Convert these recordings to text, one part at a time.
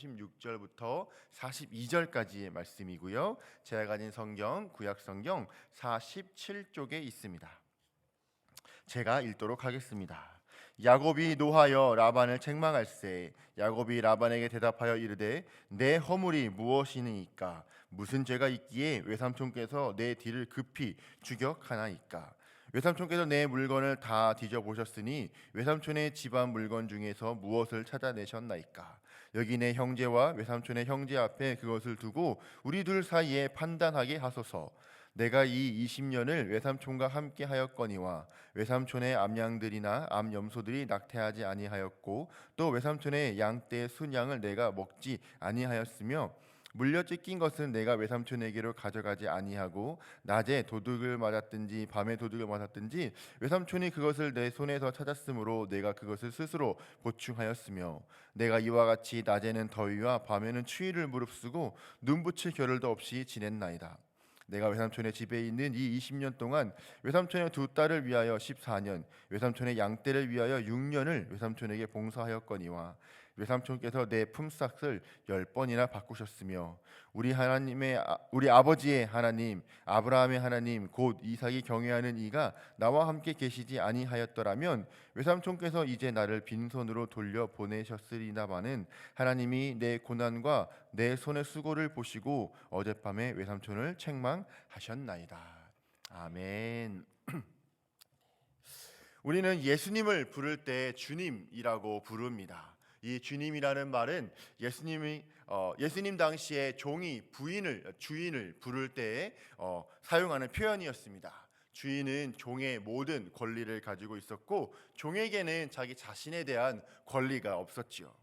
36절부터 42절까지의 말씀이고요. 제가 가진 성경 구약 성경 47쪽에 있습니다. 제가 읽도록 하겠습니다. 야곱이 노하여 라반을 책망할세. 야곱이 라반에게 대답하여 이르되 내 허물이 무엇이니까? 무슨 죄가 있기에 외삼촌께서 내 뒤를 급히 추격하나이까? 외삼촌께서 내 물건을 다 뒤져보셨으니 외삼촌의 집안 물건 중에서 무엇을 찾아내셨나이까? 여기 내 형제와 외삼촌의 형제 앞에 그것을 두고 우리 둘 사이에 판단하게 하소서. 내가 이 20년을 외삼촌과 함께 하였거니와 외삼촌의 암양들이나 암염소들이 낙태하지 아니하였고 또 외삼촌의 양떼 순양을 내가 먹지 아니하였으며 물려 찢긴 것은 내가 외삼촌에게로 가져가지 아니하고 낮에 도둑을 맞았든지 밤에 도둑을 맞았든지 외삼촌이 그것을 내 손에서 찾았으므로 내가 그것을 스스로 보충하였으며 내가 이와 같이 낮에는 더위와 밤에는 추위를 무릅쓰고 눈붙일 겨를도 없이 지냈나이다. 내가 외삼촌의 집에 있는 이 20년 동안 외삼촌의 두 딸을 위하여 14년, 외삼촌의 양떼를 위하여 6년을 외삼촌에게 봉사하였거니와 외삼촌께서 내 품삯을 10번이나 바꾸셨으며 우리 아버지의 하나님 아브라함의 하나님 곧 이삭이 경외하는 이가 나와 함께 계시지 아니하였더라면 외삼촌께서 이제 나를 빈손으로 돌려 보내셨으리나마는 하나님이 내 고난과 내 손의 수고를 보시고 어젯밤에 외삼촌을 책망하셨나이다. 아멘. 우리는 예수님을 부를 때 주님이라고 부릅니다. 이 주님이라는 말은 예수님 당시에 종이 주인을 부를 때에 사용하는 표현이었습니다. 주인은 종의 모든 권리를 가지고 있었고 종에게는 자기 자신에 대한 권리가 없었지요.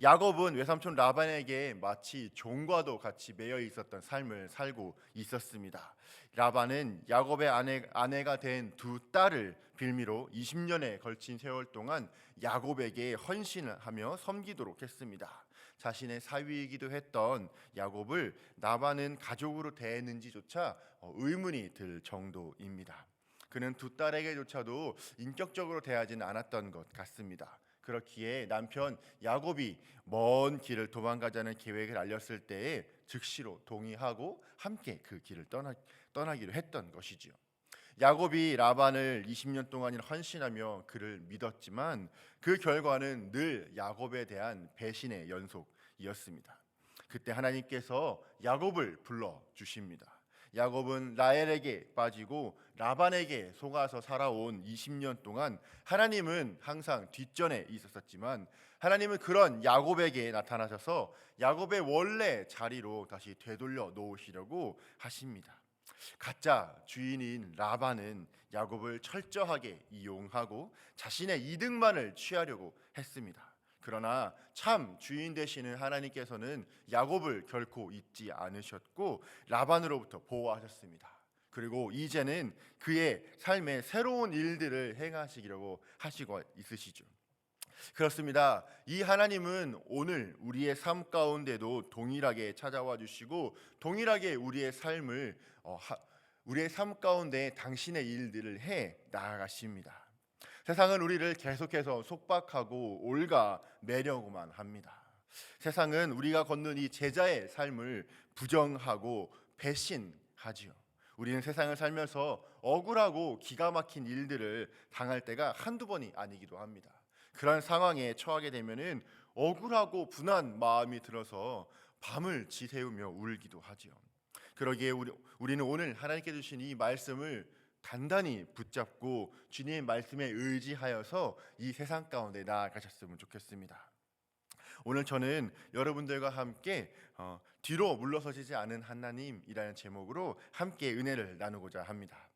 야곱은 외삼촌 라반에게 마치 종과도 같이 매여 있었던 삶을 살고 있었습니다. 라반은 야곱의 아내가 된 두 딸을 빌미로 20년에 걸친 세월 동안 야곱에게 헌신을 하며 섬기도록 했습니다. 자신의 사위이기도 했던 야곱을 라반은 가족으로 대했는지조차 의문이 들 정도입니다. 그는 두 딸에게조차도 인격적으로 대하지는 않았던 것 같습니다. 그렇기에 남편 야곱이 먼 길을 도망가자는 계획을 알렸을 때에 즉시로 동의하고 함께 그 길을 떠나기로 했던 것이지요. 야곱이 라반을 20년 동안 헌신하며 그를 믿었지만 그 결과는 늘 야곱에 대한 배신의 연속이었습니다. 그때 하나님께서 야곱을 불러 주십니다. 야곱은 라헬에게 빠지고 라반에게 속아서 살아온 20년 동안 하나님은 항상 뒷전에 있었지만 하나님은 그런 야곱에게 나타나셔서 야곱의 원래 자리로 다시 되돌려 놓으시려고 하십니다. 가짜 주인인 라반은 야곱을 철저하게 이용하고 자신의 이득만을 취하려고 했습니다. 그러나 참 주인 되시는 하나님께서는 야곱을 결코 잊지 않으셨고 라반으로부터 보호하셨습니다. 그리고 이제는 그의 삶에 새로운 일들을 행하시려고 하시고 있으시죠. 그렇습니다. 이 하나님은 오늘 우리의 삶 가운데도 동일하게 찾아와 주시고 동일하게 우리의 삶을 우리의 삶 가운데 당신의 일들을 해 나아가십니다. 세상은 우리를 계속해서 속박하고 올가매려고만 합니다. 세상은 우리가 걷는 이 제자의 삶을 부정하고 배신하지요. 우리는 세상을 살면서 억울하고 기가 막힌 일들을 당할 때가 한두 번이 아니기도 합니다. 그런 상황에 처하게 되면은 억울하고 분한 마음이 들어서 밤을 지새우며 울기도 하지요. 그러기에 우리는 오늘 하나님께 주신 이 말씀을 단단히 붙잡고 주님의 말씀에 의지하여서 이 세상 가운데 나아가셨으면 좋겠습니다. 오늘 저는 여러분들과 함께 뒤로 물러서지지 않은 하나님이라는 제목으로 함께 은혜를 나누고자 합니다.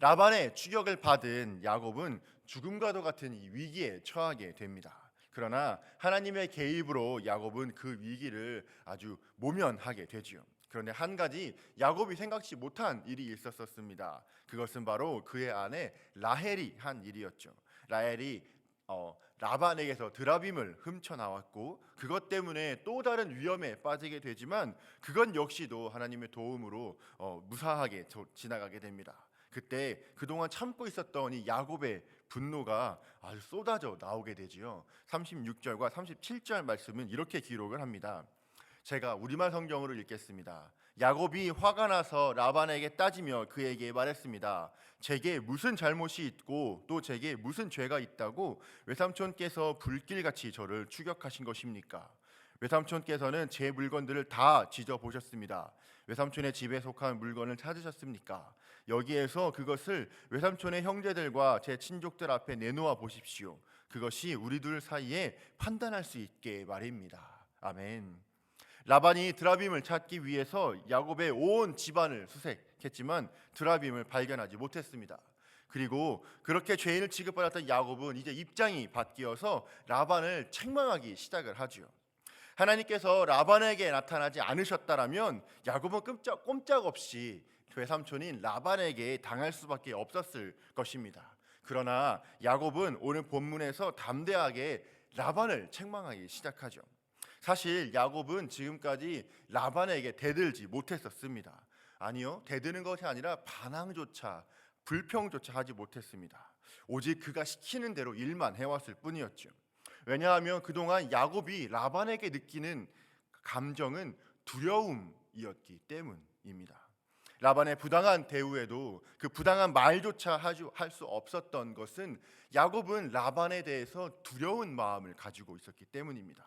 라반의 추격을 받은 야곱은 죽음과도 같은 이 위기에 처하게 됩니다. 그러나 하나님의 개입으로 야곱은 그 위기를 아주 모면하게 되지요. 그런데 한 가지 야곱이 생각지 못한 일이 있었습니다. 그것은 바로 그의 아내 라헬이 한 일이었죠. 라헬이 라반에게서 드라빔을 훔쳐 나왔고 그것 때문에 또 다른 위험에 빠지게 되지만 그건 역시도 하나님의 도움으로 무사하게 지나가게 됩니다. 그때 그동안 참고 있었던 이 야곱의 분노가 아주 쏟아져 나오게 되지요. 36절과 37절 말씀은 이렇게 기록을 합니다. 제가 우리말 성경으로 읽겠습니다. 야곱이 화가 나서 라반에게 따지며 그에게 말했습니다. 제게 무슨 잘못이 있고 또 제게 무슨 죄가 있다고 외삼촌께서 불길같이 저를 추격하신 것입니까? 외삼촌께서는 제 물건들을 다 지져보셨습니다. 외삼촌의 집에 속한 물건을 찾으셨습니까? 여기에서 그것을 외삼촌의 형제들과 제 친족들 앞에 내놓아 보십시오. 그것이 우리 둘 사이에 판단할 수 있게 말입니다. 아멘. 라반이 드라빔을 찾기 위해서 야곱의 온 집안을 수색했지만 드라빔을 발견하지 못했습니다. 그리고 그렇게 죄인을 취급받았던 야곱은 이제 입장이 바뀌어서 라반을 책망하기 시작을 하죠. 하나님께서 라반에게 나타나지 않으셨다라면 야곱은 꼼짝없이 외삼촌인 라반에게 당할 수밖에 없었을 것입니다. 그러나 야곱은 오늘 본문에서 담대하게 라반을 책망하기 시작하죠. 사실 야곱은 지금까지 라반에게 대들지 못했었습니다. 아니요, 대드는 것이 아니라 반항조차 불평조차 하지 못했습니다. 오직 그가 시키는 대로 일만 해왔을 뿐이었죠. 왜냐하면 그동안 야곱이 라반에게 느끼는 감정은 두려움이었기 때문입니다. 라반의 부당한 대우에도 그 부당한 말조차 할 수 없었던 것은 야곱은 라반에 대해서 두려운 마음을 가지고 있었기 때문입니다.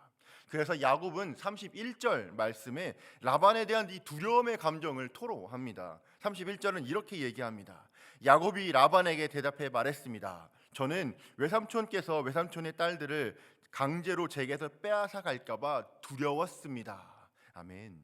그래서 야곱은 31절 말씀에 라반에 대한 이 두려움의 감정을 토로합니다. 31절은 이렇게 얘기합니다. 야곱이 라반에게 대답해 말했습니다. 저는 외삼촌께서 외삼촌의 딸들을 강제로 제게서 빼앗아 갈까 봐 두려웠습니다. 아멘.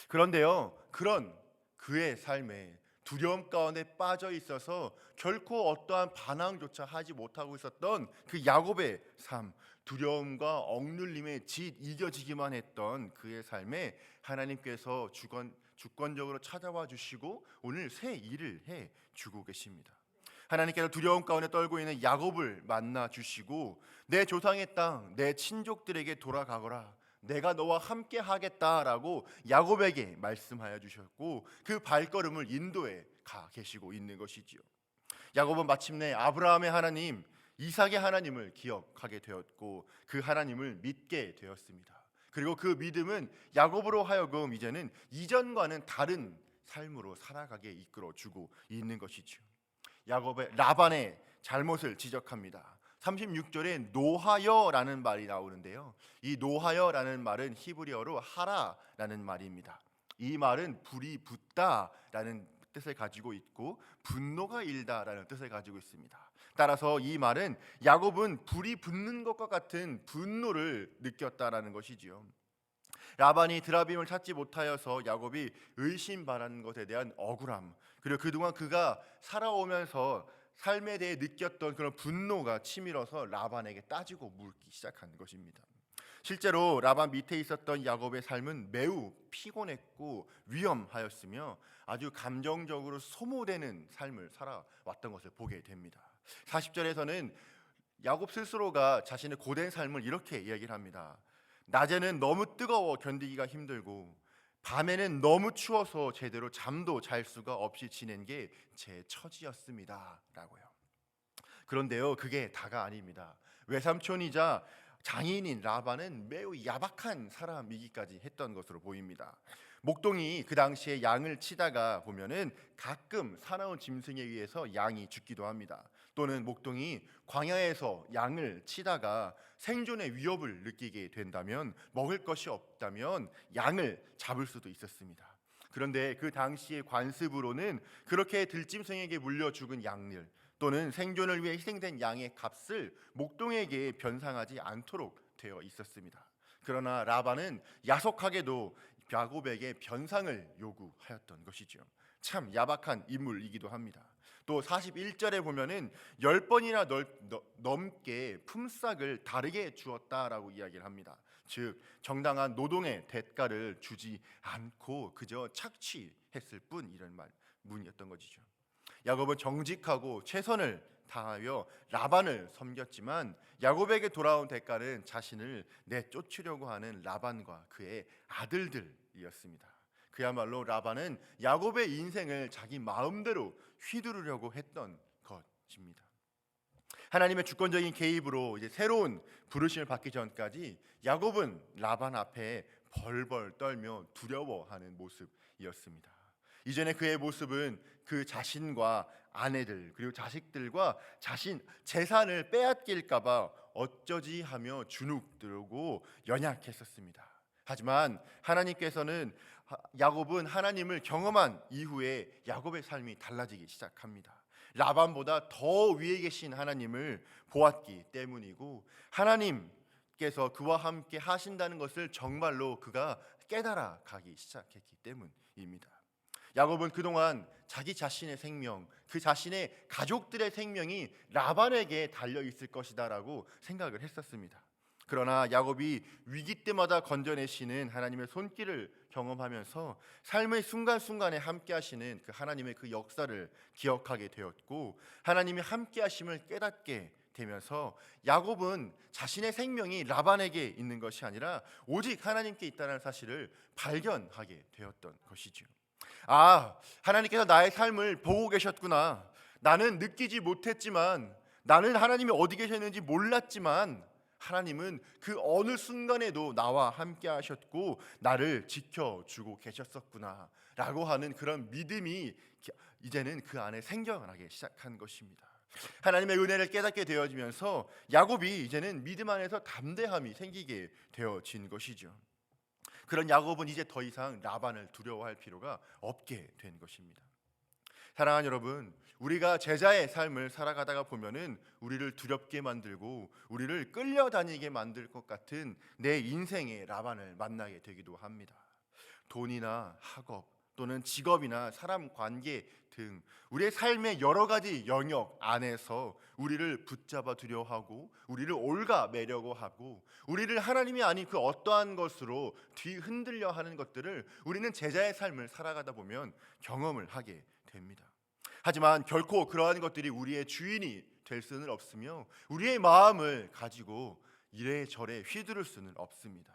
그런데요, 그런 그의 삶에 두려움 가운데 빠져 있어서 결코 어떠한 반항조차 하지 못하고 있었던 그 야곱의 삶, 두려움과 억눌림에 이겨지기만 했던 그의 삶에 하나님께서 주권적으로 찾아와 주시고 오늘 새 일을 해 주고 계십니다. 하나님께서 두려움 가운데 떨고 있는 야곱을 만나 주시고 내 조상의 땅, 내 친족들에게 돌아가거라. 내가 너와 함께 하겠다라고 야곱에게 말씀하여 주셨고 그 발걸음을 인도해 가 계시고 있는 것이지요. 야곱은 마침내 아브라함의 하나님, 이삭의 하나님을 기억하게 되었고 그 하나님을 믿게 되었습니다. 그리고 그 믿음은 야곱으로 하여금 이제는 이전과는 다른 삶으로 살아가게 이끌어 주고 있는 것이죠. 야곱의 라반의 잘못을 지적합니다. 36절에 노하여라는 말이 나오는데요. 이 노하여라는 말은 히브리어로 하라라는 말입니다. 이 말은 불이 붙다라는 뜻을 가지고 있고 분노가 일다라는 뜻을 가지고 있습니다. 따라서 이 말은 야곱은 불이 붙는 것과 같은 분노를 느꼈다라는 것이지요. 라반이 드라빔을 찾지 못하여서 야곱이 의심받는 것에 대한 억울함, 그리고 그동안 그가 살아오면서 삶에 대해 느꼈던 그런 분노가 치밀어서 라반에게 따지고 묻기 시작한 것입니다. 실제로 라반 밑에 있었던 야곱의 삶은 매우 피곤했고 위험하였으며 아주 감정적으로 소모되는 삶을 살아왔던 것을 보게 됩니다. 40절에서는 야곱 스스로가 자신의 고된 삶을 이렇게 이야기를 합니다. 낮에는 너무 뜨거워 견디기가 힘들고 밤에는 너무 추워서 제대로 잠도 잘 수가 없이 지낸 게 제 처지였습니다 라고요. 그런데요, 그게 다가 아닙니다. 외삼촌이자 장인인 라반은 매우 야박한 사람이기까지 했던 것으로 보입니다. 목동이 그 당시에 양을 치다가 보면은 가끔 사나운 짐승에 의해서 양이 죽기도 합니다. 또는 목동이 광야에서 양을 치다가 생존의 위협을 느끼게 된다면, 먹을 것이 없다면 양을 잡을 수도 있었습니다. 그런데 그 당시의 관습으로는 그렇게 들짐승에게 물려 죽은 양들 또는 생존을 위해 희생된 양의 값을 목동에게 변상하지 않도록 되어 있었습니다. 그러나 라반은 야속하게도 야곱에게 변상을 요구하였던 것이죠. 참 야박한 인물이기도 합니다. 또 41절에 보면은 10번이나 넘게 품삯을 다르게 주었다라고 이야기를 합니다. 즉 정당한 노동의 대가를 주지 않고 그저 착취했을 뿐, 이런 문이었던 것이죠. 야곱은 정직하고 최선을 다하여 라반을 섬겼지만 야곱에게 돌아온 대가는 자신을 내쫓으려고 하는 라반과 그의 아들들이었습니다. 그야말로 라반은 야곱의 인생을 자기 마음대로 휘두르려고 했던 것입니다. 하나님의 주권적인 개입으로 이제 새로운 부르심을 받기 전까지 야곱은 라반 앞에 벌벌 떨며 두려워하는 모습이었습니다. 이전에 그의 모습은 그 자신과 아내들 그리고 자식들과 자신 재산을 빼앗길까 봐 어쩌지 하며 주눅들고 연약했었습니다. 하지만 하나님께서는 야곱은 하나님을 경험한 이후에 야곱의 삶이 달라지기 시작합니다. 라반보다 더 위에 계신 하나님을 보았기 때문이고 하나님께서 그와 함께 하신다는 것을 정말로 그가 깨달아 가기 시작했기 때문입니다. 야곱은 그동안 자기 자신의 생명, 그 자신의 가족들의 생명이 라반에게 달려 있을 것이다라고 생각을 했었습니다. 그러나 야곱이 위기 때마다 건져내시는 하나님의 손길을 경험하면서 삶의 순간순간에 함께 하시는 그 하나님의 그 역사를 기억하게 되었고 하나님이 함께 하심을 깨닫게 되면서 야곱은 자신의 생명이 라반에게 있는 것이 아니라 오직 하나님께 있다는 사실을 발견하게 되었던 것이죠. 하나님께서 나의 삶을 보고 계셨구나. 나는 느끼지 못했지만, 나는 하나님이 어디 계셨는지 몰랐지만 하나님은 그 어느 순간에도 나와 함께 하셨고 나를 지켜주고 계셨었구나 라고 하는 그런 믿음이 이제는 그 안에 생겨나기 시작한 것입니다. 하나님의 은혜를 깨닫게 되어지면서 야곱이 이제는 믿음 안에서 담대함이 생기게 되어진 것이죠. 그런 야곱은 이제 더 이상 라반을 두려워할 필요가 없게 된 것입니다. 사랑하는 여러분, 우리가 제자의 삶을 살아가다가 보면은 우리를 두렵게 만들고 우리를 끌려다니게 만들 것 같은 내 인생의 라반을 만나게 되기도 합니다. 돈이나 학업 또는 직업이나 사람 관계 등 우리의 삶의 여러 가지 영역 안에서 우리를 붙잡아 두려 하고 우리를 올가매려고 하고 우리를 하나님이 아닌 그 어떠한 것으로 뒤흔들려 하는 것들을 우리는 제자의 삶을 살아가다 보면 경험을 하게 됩니다. 하지만 결코 그러한 것들이 우리의 주인이 될 수는 없으며 우리의 마음을 가지고 이래저래 휘두를 수는 없습니다.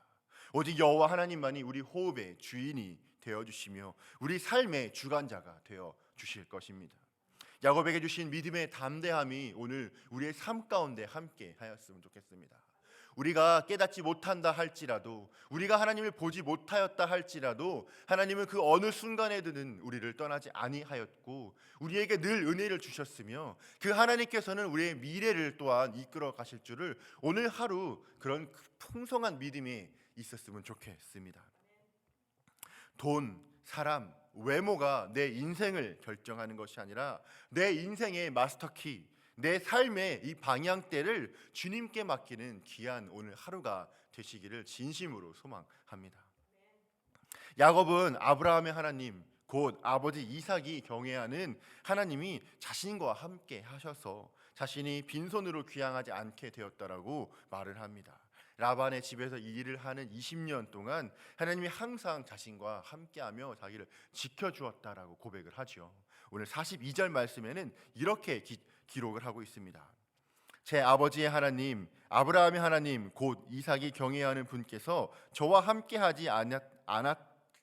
오직 여호와 하나님만이 우리 호흡의 주인이 되어주시며 우리 삶의 주관자가 되어주실 것입니다. 야곱에게 주신 믿음의 담대함이 오늘 우리의 삶 가운데 함께 하였으면 좋겠습니다. 우리가 깨닫지 못한다 할지라도 우리가 하나님을 보지 못하였다 할지라도 하나님은 그 어느 순간에든 우리를 떠나지 아니하였고 우리에게 늘 은혜를 주셨으며 그 하나님께서는 우리의 미래를 또한 이끌어 가실 줄을 오늘 하루 그런 풍성한 믿음이 있었으면 좋겠습니다. 돈, 사람, 외모가 내 인생을 결정하는 것이 아니라 내 인생의 마스터키, 내 삶의 이 방향대를 주님께 맡기는 귀한 오늘 하루가 되시기를 진심으로 소망합니다. 야곱은 아브라함의 하나님, 곧 아버지 이삭이 경외하는 하나님이 자신과 함께 하셔서 자신이 빈손으로 귀향하지 않게 되었다라고 말을 합니다. 라반의 집에서 이 일을 하는 20년 동안 하나님이 항상 자신과 함께하며 자기를 지켜주었다라고 고백을 하죠. 오늘 42절 말씀에는 이렇게 기록을 하고 있습니다. 제 아버지의 하나님 아브라함의 하나님 곧 이삭이 경외하는 분께서 저와 함께하지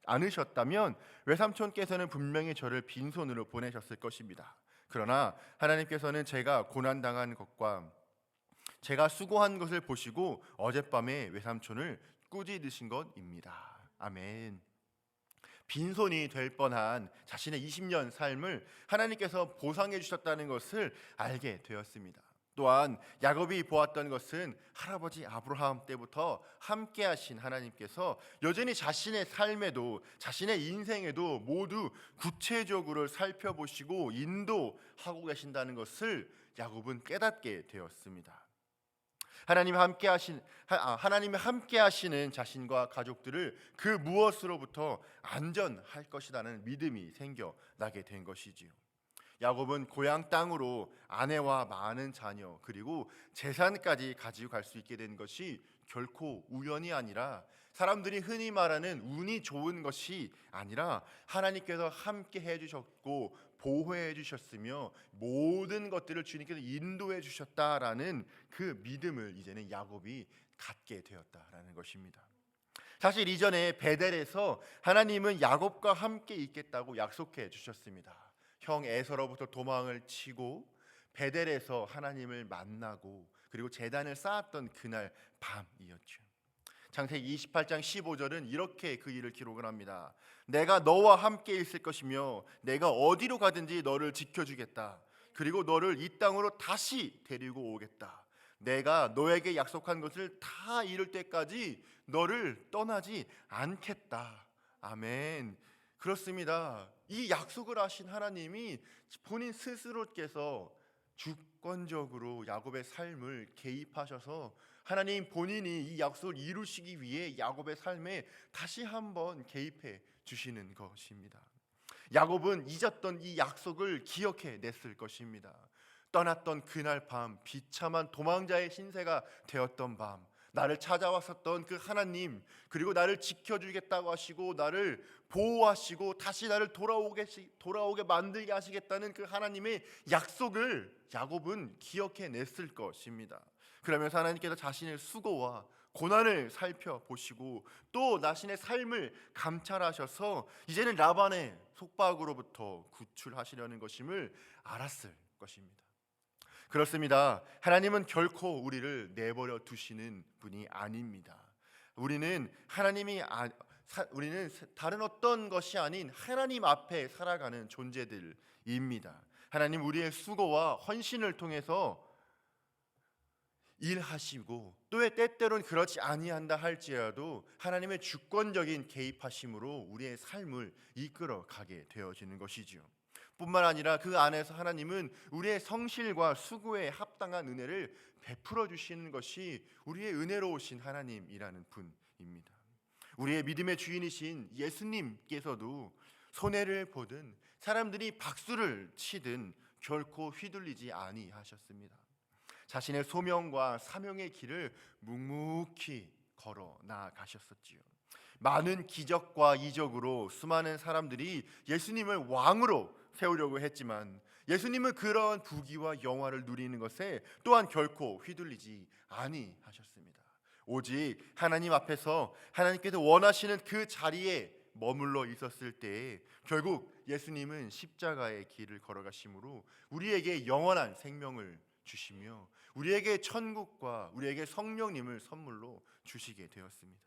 않으셨다면 외삼촌께서는 분명히 저를 빈손으로 보내셨을 것입니다. 그러나 하나님께서는 제가 고난당한 것과 제가 수고한 것을 보시고 어젯밤에 외삼촌을 꾸짖으신 것입니다. 아멘. 빈손이 될 뻔한 자신의 20년 삶을 하나님께서 보상해 주셨다는 것을 알게 되었습니다. 또한 야곱이 보았던 것은 할아버지 아브라함 때부터 함께 하신 하나님께서 여전히 자신의 삶에도 자신의 인생에도 모두 구체적으로 살펴보시고 인도하고 계신다는 것을 야곱은 깨닫게 되었습니다. 하나님이 함께 하시는 자신과 가족들을 그 무엇으로부터 안전할 것이라는 믿음이 생겨나게 된 것이지요. 야곱은 고향 땅으로 아내와 많은 자녀 그리고 재산까지 가지고 갈 수 있게 된 것이 결코 우연이 아니라 사람들이 흔히 말하는 운이 좋은 것이 아니라 하나님께서 함께 해주셨고 보호해 주셨으며 모든 것들을 주님께서 인도해 주셨다라는 그 믿음을 이제는 야곱이 갖게 되었다라는 것입니다. 사실 이전에 베델에서 하나님은 야곱과 함께 있겠다고 약속해 주셨습니다. 형 에서로부터 도망을 치고 베델에서 하나님을 만나고 그리고 제단을 쌓았던 그날 밤이었죠. 창세기 28장 15절은 이렇게 그 일을 기록을 합니다. 내가 너와 함께 있을 것이며 내가 어디로 가든지 너를 지켜주겠다. 그리고 너를 이 땅으로 다시 데리고 오겠다. 내가 너에게 약속한 것을 다 이룰 때까지 너를 떠나지 않겠다. 아멘. 그렇습니다. 이 약속을 하신 하나님이 본인 스스로께서 주권적으로 야곱의 삶을 개입하셔서 하나님 본인이 이 약속을 이루시기 위해 야곱의 삶에 다시 한번 개입해 주시는 것입니다. 야곱은 잊었던 이 약속을 기억해 냈을 것입니다. 떠났던 그날 밤, 비참한 도망자의 신세가 되었던 밤, 나를 찾아왔었던 그 하나님, 그리고 나를 지켜주겠다고 하시고 나를 보호하시고 다시 나를 돌아오게 만들게 하시겠다는 그 하나님의 약속을 야곱은 기억해 냈을 것입니다. 그러면서 하나님께서 자신의 수고와 고난을 살펴보시고 또 자신의 삶을 감찰하셔서 이제는 라반의 속박으로부터 구출하시려는 것임을 알았을 것입니다. 그렇습니다. 하나님은 결코 우리를 내버려 두시는 분이 아닙니다. 우리는 우리는 다른 어떤 것이 아닌 하나님 앞에 살아가는 존재들입니다. 하나님 우리의 수고와 헌신을 통해서 일하시고 또 때때로는 그렇지 아니한다 할지라도 하나님의 주권적인 개입하심으로 우리의 삶을 이끌어 가게 되어지는 것이지요. 뿐만 아니라 그 안에서 하나님은 우리의 성실과 수고에 합당한 은혜를 베풀어 주시는 것이 우리의 은혜로우신 하나님이라는 분입니다. 우리의 믿음의 주인이신 예수님께서도 손해를 보든 사람들이 박수를 치든 결코 휘둘리지 아니하셨습니다. 자신의 소명과 사명의 길을 묵묵히 걸어 나아가셨었지요. 많은 기적과 이적으로 수많은 사람들이 예수님을 왕으로 세우려고 했지만 예수님은 그런 부귀와 영화를 누리는 것에 또한 결코 휘둘리지 아니하셨습니다. 오직 하나님 앞에서 하나님께서 원하시는 그 자리에 머물러 있었을 때에 결국 예수님은 십자가의 길을 걸어가심으로 우리에게 영원한 생명을 주시며 우리에게 천국과 우리에게 성령님을 선물로 주시게 되었습니다.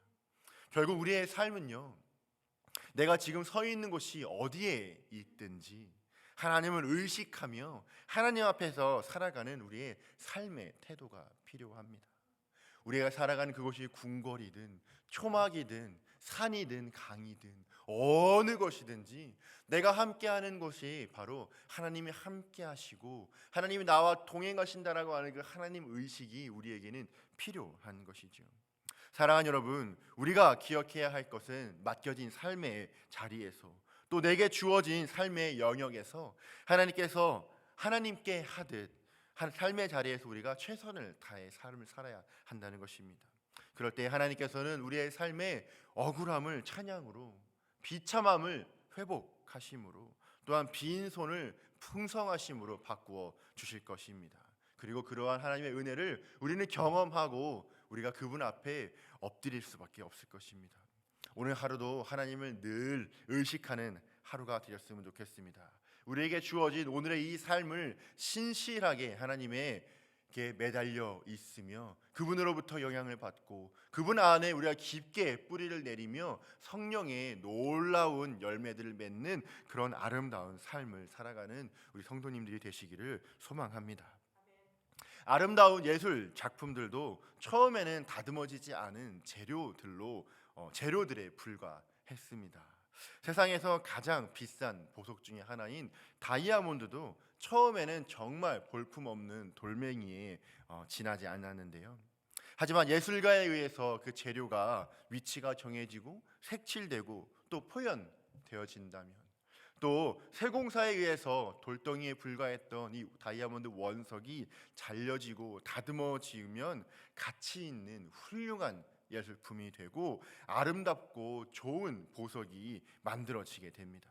결국 우리의 삶은요, 내가 지금 서 있는 곳이 어디에 있든지 하나님을 의식하며 하나님 앞에서 살아가는 우리의 삶의 태도가 필요합니다. 우리가 살아가는 그곳이 궁궐이든 초막이든 산이든 강이든 어느 것이든지 내가 함께하는 곳이 바로 하나님이 함께하시고 하나님이 나와 동행하신다라고 하는 그 하나님 의식이 우리에게는 필요한 것이죠. 사랑하는 여러분, 우리가 기억해야 할 것은 맡겨진 삶의 자리에서 또 내게 주어진 삶의 영역에서 하나님께서 하나님께 하듯 삶의 자리에서 우리가 최선을 다해 삶을 살아야 한다는 것입니다. 그럴 때 하나님께서는 우리의 삶의 억울함을 찬양으로, 비참함을 회복하심으로, 또한 빈손을 풍성하심으로 바꾸어 주실 것입니다. 그리고 그러한 하나님의 은혜를 우리는 경험하고 우리가 그분 앞에 엎드릴 수밖에 없을 것입니다. 오늘 하루도 하나님을 늘 의식하는 하루가 되었으면 좋겠습니다. 우리에게 주어진 오늘의 이 삶을 신실하게 하나님에게 매달려 있으며 그분으로부터 영향을 받고 그분 안에 우리가 깊게 뿌리를 내리며 성령의 놀라운 열매들을 맺는 그런 아름다운 삶을 살아가는 우리 성도님들이 되시기를 소망합니다. 아름다운 예술 작품들도 처음에는 다듬어지지 않은 재료들에 불과했습니다. 세상에서 가장 비싼 보석 중에 하나인 다이아몬드도 처음에는 정말 볼품없는 돌멩이에 지나지 않았는데요. 하지만 예술가에 의해서 그 재료가 위치가 정해지고 색칠되고 또 표현되어진다면 또 세공사에 의해서 돌덩이에 불과했던 이 다이아몬드 원석이 잘려지고 다듬어지면 가치 있는 훌륭한 예술품이 되고 아름답고 좋은 보석이 만들어지게 됩니다.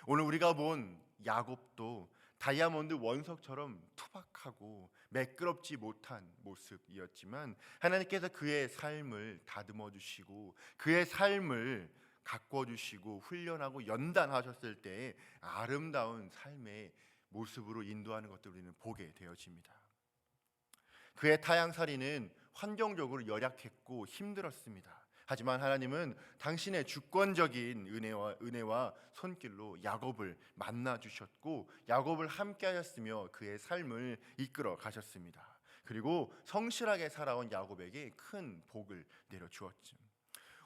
오늘 우리가 본 야곱도 다이아몬드 원석처럼 투박하고 매끄럽지 못한 모습이었지만 하나님께서 그의 삶을 다듬어 주시고 그의 삶을 가꿔 주시고 훈련하고 연단하셨을 때 아름다운 삶의 모습으로 인도하는 것들을 우리는 보게 되어집니다. 그의 타향살이는 환경적으로 열약했고 힘들었습니다. 하지만 하나님은 당신의 주권적인 은혜와 손길로 야곱을 만나 주셨고 야곱을 함께 하셨으며 그의 삶을 이끌어 가셨습니다. 그리고 성실하게 살아온 야곱에게 큰 복을 내려 주었죠.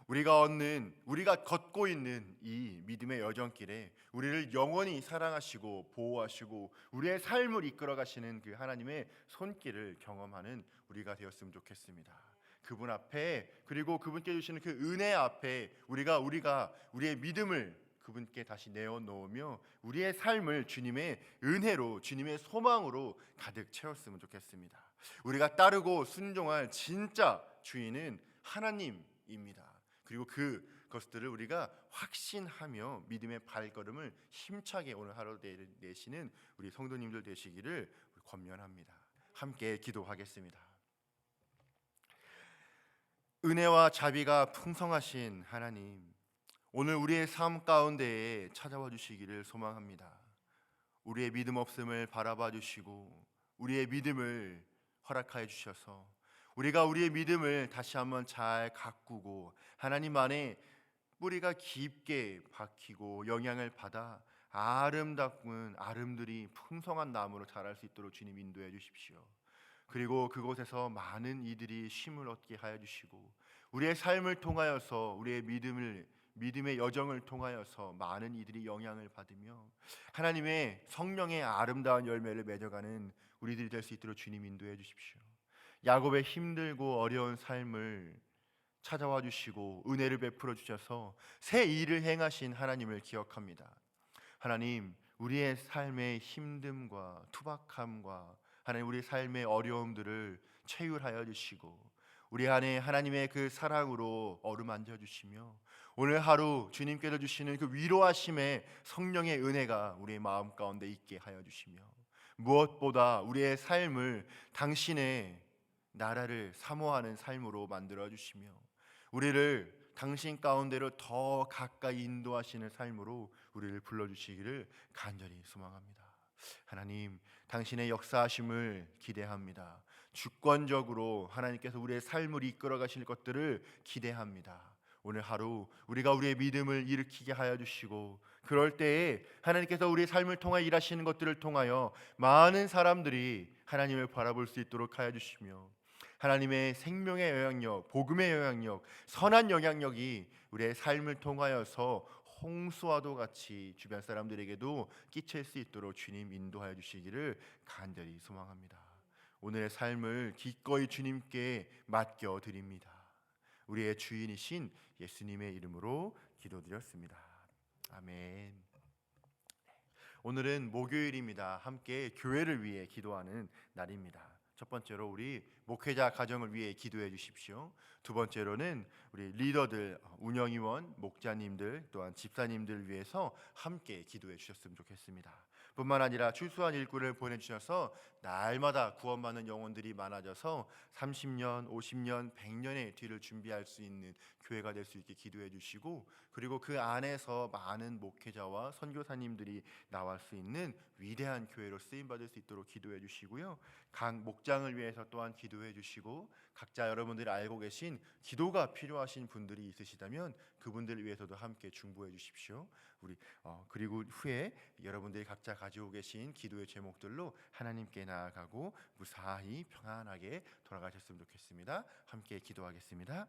우리가 걷고 있는 이 믿음의 여정길에 우리를 영원히 사랑하시고 보호하시고 우리의 삶을 이끌어 가시는 그 하나님의 손길을 경험하는 우리가 되었으면 좋겠습니다. 그분 앞에, 그리고 그분께 주시는 그 은혜 앞에 우리가 우리의 믿음을 그분께 다시 내어놓으며 우리의 삶을 주님의 은혜로, 주님의 소망으로 가득 채웠으면 좋겠습니다. 우리가 따르고 순종할 진짜 주인은 하나님입니다. 그리고 그것들을 우리가 확신하며 믿음의 발걸음을 힘차게 오늘 하루 내시는 우리 성도님들 되시기를 권면합니다. 함께 기도하겠습니다. 은혜와 자비가 풍성하신 하나님, 오늘 우리의 삶 가운데에 찾아와 주시기를 소망합니다. 우리의 믿음 없음을 바라봐 주시고 우리의 믿음을 허락하여 주셔서 우리가 우리의 믿음을 다시 한번 잘 가꾸고 하나님 안에 뿌리가 깊게 박히고 영향을 받아 아름다운 아름들이 풍성한 나무로 자랄 수 있도록 주님 인도해 주십시오. 그리고 그곳에서 많은 이들이 쉼을 얻게 하여 주시고 우리의 삶을 통하여서 우리의 믿음의 여정을 통하여서 많은 이들이 영향을 받으며 하나님의 성령의 아름다운 열매를 맺어가는 우리들이 될 수 있도록 주님 인도해 주십시오. 야곱의 힘들고 어려운 삶을 찾아와 주시고 은혜를 베풀어 주셔서 새 일을 행하신 하나님을 기억합니다. 하나님, 우리의 삶의 힘듦과 투박함과 하나님 우리의 삶의 어려움들을 체휼하여 주시고 우리 안에 하나님의 그 사랑으로 어루만져 주시며 오늘 하루 주님께서 주시는 그 위로하심의 성령의 은혜가 우리의 마음 가운데 있게 하여 주시며 무엇보다 우리의 삶을 당신의 나라를 사모하는 삶으로 만들어 주시며 우리를 당신 가운데로 더 가까이 인도하시는 삶으로 우리를 불러주시기를 간절히 소망합니다. 하나님, 당신의 역사하심을 기대합니다. 주권적으로 하나님께서 우리의 삶을 이끌어 가실 것들을 기대합니다. 오늘 하루 우리가 우리의 믿음을 일으키게 하여 주시고 그럴 때에 하나님께서 우리의 삶을 통해 일하시는 것들을 통하여 많은 사람들이 하나님을 바라볼 수 있도록 하여 주시며 하나님의 생명의 영향력, 복음의 영향력, 선한 영향력이 우리의 삶을 통하여서 홍수와도 같이 주변 사람들에게도 끼칠 수 있도록 주님 인도하여 주시기를 간절히 소망합니다. 오늘의 삶을 기꺼이 주님께 맡겨 드립니다. 우리의 주인이신 예수님의 이름으로 기도드렸습니다. 아멘. 오늘은 목요일입니다. 함께 교회를 위해 기도하는 날입니다. 첫 번째로 우리 목회자 가정을 위해 기도해 주십시오. 두 번째로는 우리 리더들, 운영위원, 목자님들 또한 집사님들 위해서 함께 기도해 주셨으면 좋겠습니다. 뿐만 아니라 출소한 일꾼을 보내주셔서 날마다 구원받는 영혼들이 많아져서 30년, 50년, 100년의 뒤를 준비할 수 있는 교회가 될 수 있게 기도해 주시고 그리고 그 안에서 많은 목회자와 선교사님들이 나올 수 있는 위대한 교회로 쓰임받을 수 있도록 기도해 주시고요. 각 목장을 위해서 또한 기도해 주시고 각자 여러분들이 알고 계신 기도가 필요하신 분들이 있으시다면 그분들을 위해서도 함께 중보해 주십시오. 그리고 후에 여러분들이 각자 가지고 계신 기도의 제목들로 하나님께 나아가고 무사히 평안하게 돌아가셨으면 좋겠습니다. 함께 기도하겠습니다.